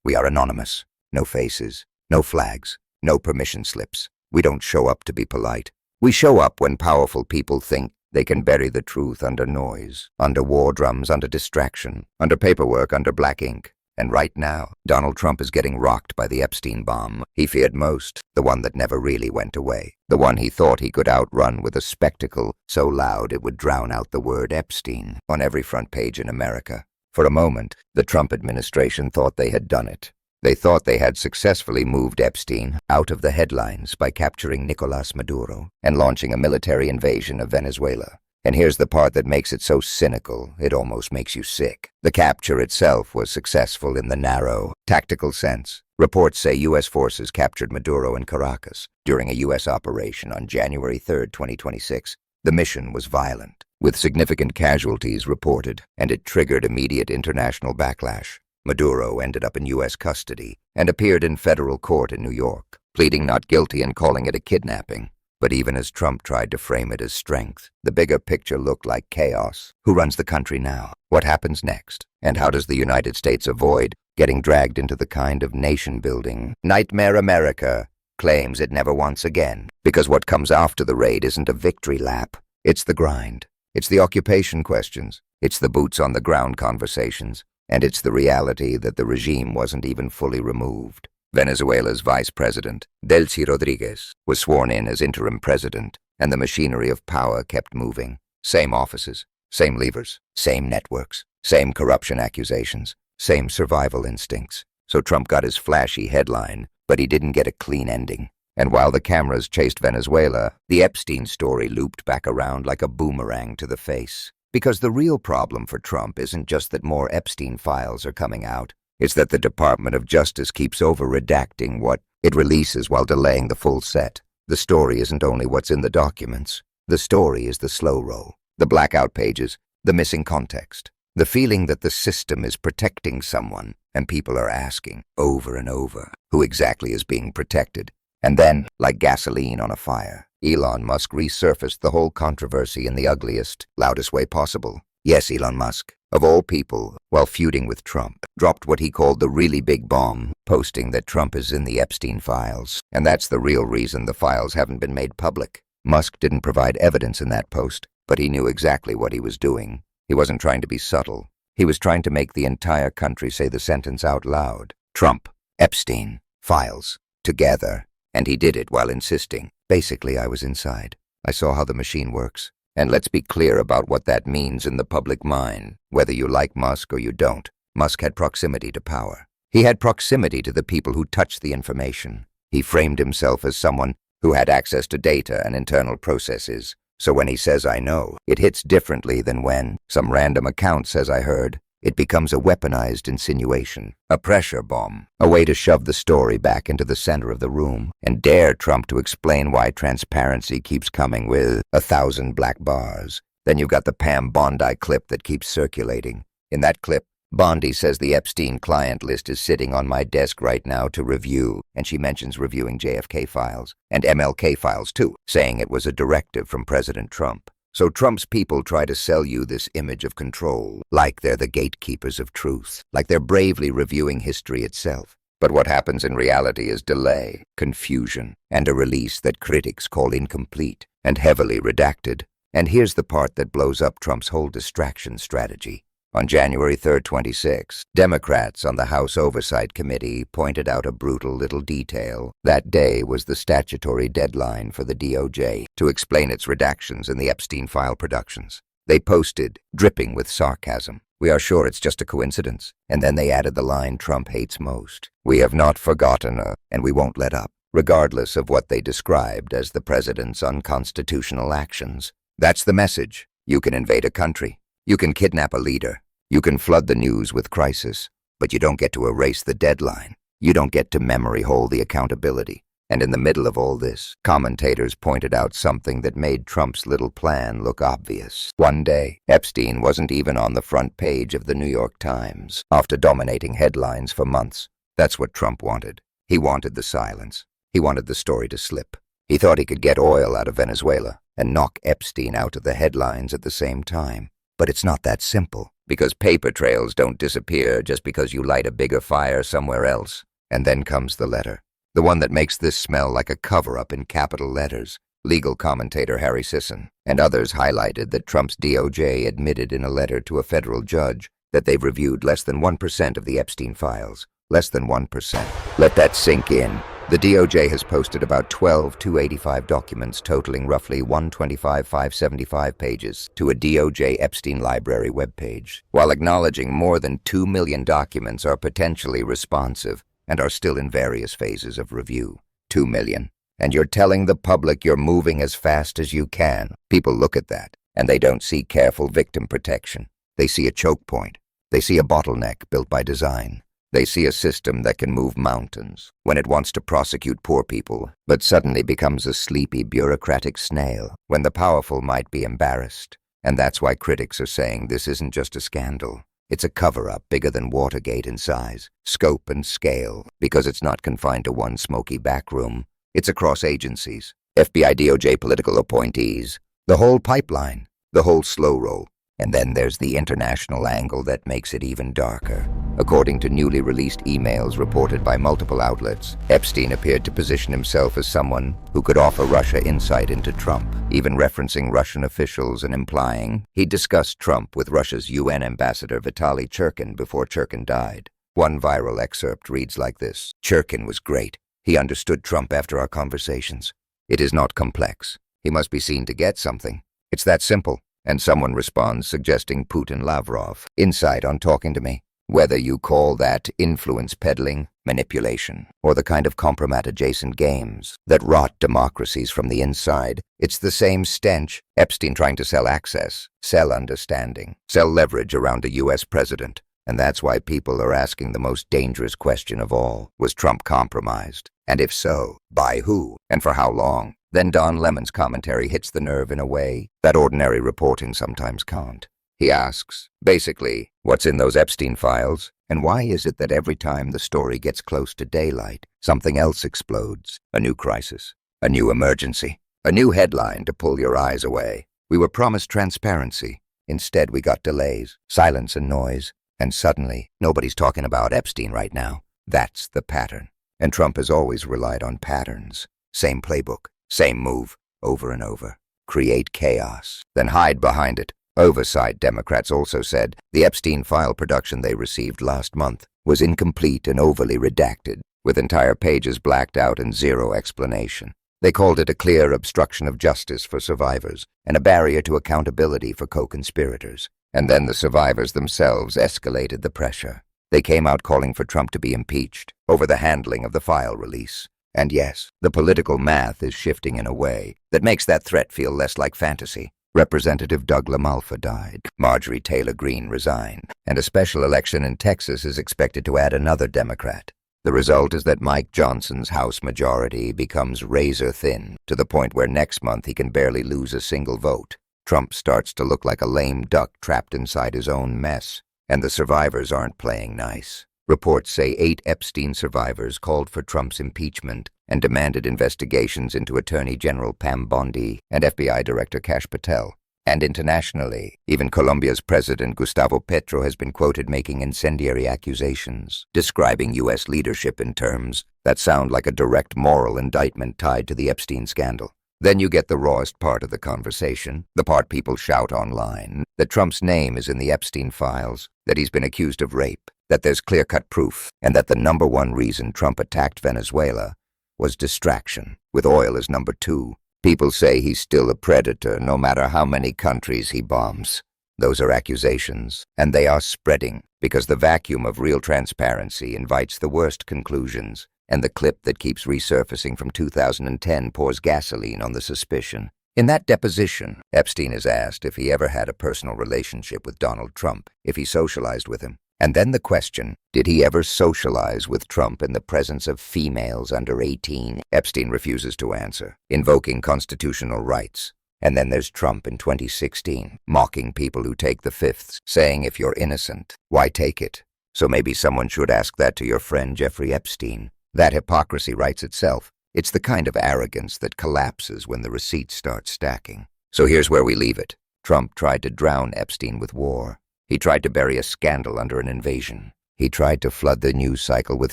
We are anonymous. No faces, no flags, no permission slips. We don't show up to be polite. We show up when powerful people think they can bury the truth under noise, under war drums, under distraction, under paperwork, under black ink. And right now, Donald Trump is getting rocked by the Epstein bomb he feared most, the one that never really went away, the one he thought he could outrun with a spectacle so loud it would drown out the word Epstein on every front page in America. For a moment, the Trump administration thought they had done it. They thought they had successfully moved Epstein out of the headlines by capturing Nicolas Maduro and launching a military invasion of Venezuela. And here's the part that makes it so cynical, it almost makes you sick. The capture itself was successful in the narrow, tactical sense. Reports say U.S. forces captured Maduro in Caracas during a U.S. operation on January 3, 2026. The mission was violent, with significant casualties reported, and it triggered immediate international backlash. Maduro ended up in U.S. custody and appeared in federal court in New York, pleading not guilty and calling it a kidnapping. But even as Trump tried to frame it as strength, the bigger picture looked like chaos. Who runs the country now? What happens next? And how does the United States avoid getting dragged into the kind of nation-building nightmare America claims it never wants again? Because what comes after the raid isn't a victory lap. It's the grind. It's the occupation questions. It's the boots-on-the-ground conversations. And it's the reality that the regime wasn't even fully removed. Venezuela's vice president, Delcy Rodriguez, was sworn in as interim president, and the machinery of power kept moving. Same offices, same levers, same networks, same corruption accusations, same survival instincts. So Trump got his flashy headline, but he didn't get a clean ending. And while the cameras chased Venezuela, the Epstein story looped back around like a boomerang to the face. Because the real problem for Trump isn't just that more Epstein files are coming out. It's that the Department of Justice keeps over-redacting what it releases while delaying the full set. The story isn't only what's in the documents. The story is the slow roll, the blackout pages, the missing context, the feeling that the system is protecting someone, and people are asking, over and over, who exactly is being protected. And then, like gasoline on a fire, Elon Musk resurfaced the whole controversy in the ugliest, loudest way possible. Yes, Elon Musk, of all people, while feuding with Trump, dropped what he called the really big bomb, posting that Trump is in the Epstein files. And that's the real reason the files haven't been made public. Musk didn't provide evidence in that post, but he knew exactly what he was doing. He wasn't trying to be subtle. He was trying to make the entire country say the sentence out loud. Trump, Epstein, files, together. And he did it while insisting. Basically, I was inside. I saw how the machine works. And let's be clear about what that means in the public mind. Whether you like Musk or you don't, Musk had proximity to power. He had proximity to the people who touched the information. He framed himself as someone who had access to data and internal processes. So when he says, I know, it hits differently than when some random account says, I heard. It becomes a weaponized insinuation, a pressure bomb, a way to shove the story back into the center of the room and dare Trump to explain why transparency keeps coming with 1,000 black bars. Then you've got the Pam Bondi clip that keeps circulating. In that clip, Bondi says the Epstein client list is sitting on my desk right now to review, and she mentions reviewing JFK files and MLK files too, saying it was a directive from President Trump. So Trump's people try to sell you this image of control, like they're the gatekeepers of truth, like they're bravely reviewing history itself. But what happens in reality is delay, confusion, and a release that critics call incomplete and heavily redacted. And here's the part that blows up Trump's whole distraction strategy. On January 3, 26, Democrats on the House Oversight Committee pointed out a brutal little detail. That day was the statutory deadline for the DOJ to explain its redactions in the Epstein file productions. They posted, dripping with sarcasm, "We are sure it's just a coincidence." And then they added the line Trump hates most. "We have not forgotten, and we won't let up," regardless of what they described as the president's unconstitutional actions. That's the message. You can invade a country. You can kidnap a leader. You can flood the news with crisis. But you don't get to erase the deadline. You don't get to memory hole the accountability. And in the middle of all this, commentators pointed out something that made Trump's little plan look obvious. One day, Epstein wasn't even on the front page of the New York Times, after dominating headlines for months. That's what Trump wanted. He wanted the silence. He wanted the story to slip. He thought he could get oil out of Venezuela and knock Epstein out of the headlines at the same time. But it's not that simple. because paper trails don't disappear just because you light a bigger fire somewhere else. And then comes the letter. The one that makes this smell like a cover-up in capital letters. Legal commentator Harry Sisson and others highlighted that Trump's DOJ admitted in a letter to a federal judge that they've reviewed less than 1% of the Epstein files. Less than 1%. Let that sink in. The DOJ has posted about 12 285 documents totaling roughly 125,575 pages to a DOJ Epstein Library webpage, while acknowledging more than 2 million documents are potentially responsive and are still in various phases of review. 2 million. And you're telling the public you're moving as fast as you can. People look at that, and they don't see careful victim protection. They see a choke point. They see a bottleneck built by design. They see a system that can move mountains when it wants to prosecute poor people, but suddenly becomes a sleepy bureaucratic snail when the powerful might be embarrassed. And that's why critics are saying this isn't just a scandal. It's a cover-up bigger than Watergate in size, scope, and scale, because it's not confined to one smoky back room. It's across agencies, FBI, DOJ, political appointees, the whole pipeline, the whole slow roll. And then there's the international angle that makes it even darker. According to newly released emails reported by multiple outlets, Epstein appeared to position himself as someone who could offer Russia insight into Trump, even referencing Russian officials and implying he'd discussed Trump with Russia's UN ambassador Vitaly Churkin before Churkin died. One viral excerpt reads like this: "Churkin was great. He understood Trump after our conversations. It is not complex. He must be seen to get something. It's that simple." And someone responds suggesting Putin Lavrov insight on talking to me. Whether you call that influence peddling, manipulation, or the kind of compromat-adjacent games that rot democracies from the inside, it's the same stench. Epstein trying to sell access, sell understanding, sell leverage around a U.S. president. And that's why people are asking the most dangerous question of all. Was Trump compromised? And if so, by who? And for how long? Then Don Lemon's commentary hits the nerve in a way that ordinary reporting sometimes can't. He asks, basically, what's in those Epstein files? And why is it that every time the story gets close to daylight, something else explodes? A new crisis, a new emergency, a new headline to pull your eyes away. We were promised transparency. Instead, we got delays, silence, and noise. And suddenly, nobody's talking about Epstein right now. That's the pattern. And Trump has always relied on patterns. Same playbook, same move, over and over. Create chaos, then hide behind it. Oversight Democrats also said the Epstein file production they received last month was incomplete and overly redacted, with entire pages blacked out and zero explanation. They called it a clear obstruction of justice for survivors and a barrier to accountability for co-conspirators. And then the survivors themselves escalated the pressure. They came out calling for Trump to be impeached over the handling of the file release. And yes, the political math is shifting in a way that makes that threat feel less like fantasy. Representative Doug LaMalfa died, Marjorie Taylor Greene resigned, and a special election in Texas is expected to add another Democrat. The result is that Mike Johnson's House majority becomes razor-thin, to the point where next month he can barely lose a single vote. Trump starts to look like a lame duck trapped inside his own mess, and the survivors aren't playing nice. Reports say 8 Epstein survivors called for Trump's impeachment and demanded investigations into Attorney General Pam Bondi and FBI Director Kash Patel. And internationally, even Colombia's President Gustavo Petro has been quoted making incendiary accusations, describing U.S. leadership in terms that sound like a direct moral indictment tied to the Epstein scandal. Then you get the rawest part of the conversation, the part people shout online, that Trump's name is in the Epstein files, that he's been accused of rape, that there's clear-cut proof, and that the number one reason Trump attacked Venezuela was distraction, with oil as number 2. People say he's still a predator no matter how many countries he bombs. Those are accusations, and they are spreading, because the vacuum of real transparency invites the worst conclusions, and the clip that keeps resurfacing from 2010 pours gasoline on the suspicion. In that deposition, Epstein is asked if he ever had a personal relationship with Donald Trump, if he socialized with him. And then the question, did he ever socialize with Trump in the presence of females under 18? Epstein refuses to answer, invoking constitutional rights. And then there's Trump in 2016, mocking people who take the fifths, saying if you're innocent, why take it? So maybe someone should ask that to your friend Jeffrey Epstein. That hypocrisy writes itself. It's the kind of arrogance that collapses when the receipts start stacking. So here's where we leave it. Trump tried to drown Epstein with war. He tried to bury a scandal under an invasion. He tried to flood the news cycle with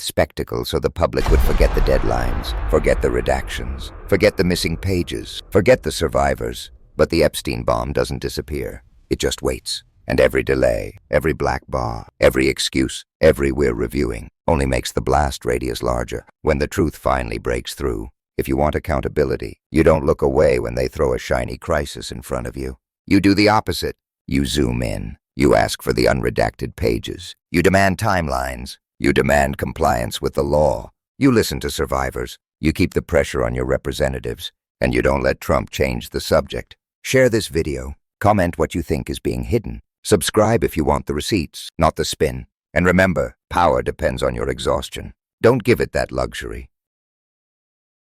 spectacle so the public would forget the deadlines, forget the redactions, forget the missing pages, forget the survivors. But the Epstein bomb doesn't disappear. It just waits. And every delay, every black bar, every excuse, every "we're reviewing" only makes the blast radius larger. When the truth finally breaks through, if you want accountability, you don't look away when they throw a shiny crisis in front of you. You do the opposite. You zoom in. You ask for the unredacted pages. You demand timelines. You demand compliance with the law. You listen to survivors. You keep the pressure on your representatives. And you don't let Trump change the subject. Share this video. Comment what you think is being hidden. Subscribe if you want the receipts, not the spin. And remember, power depends on your exhaustion. Don't give it that luxury.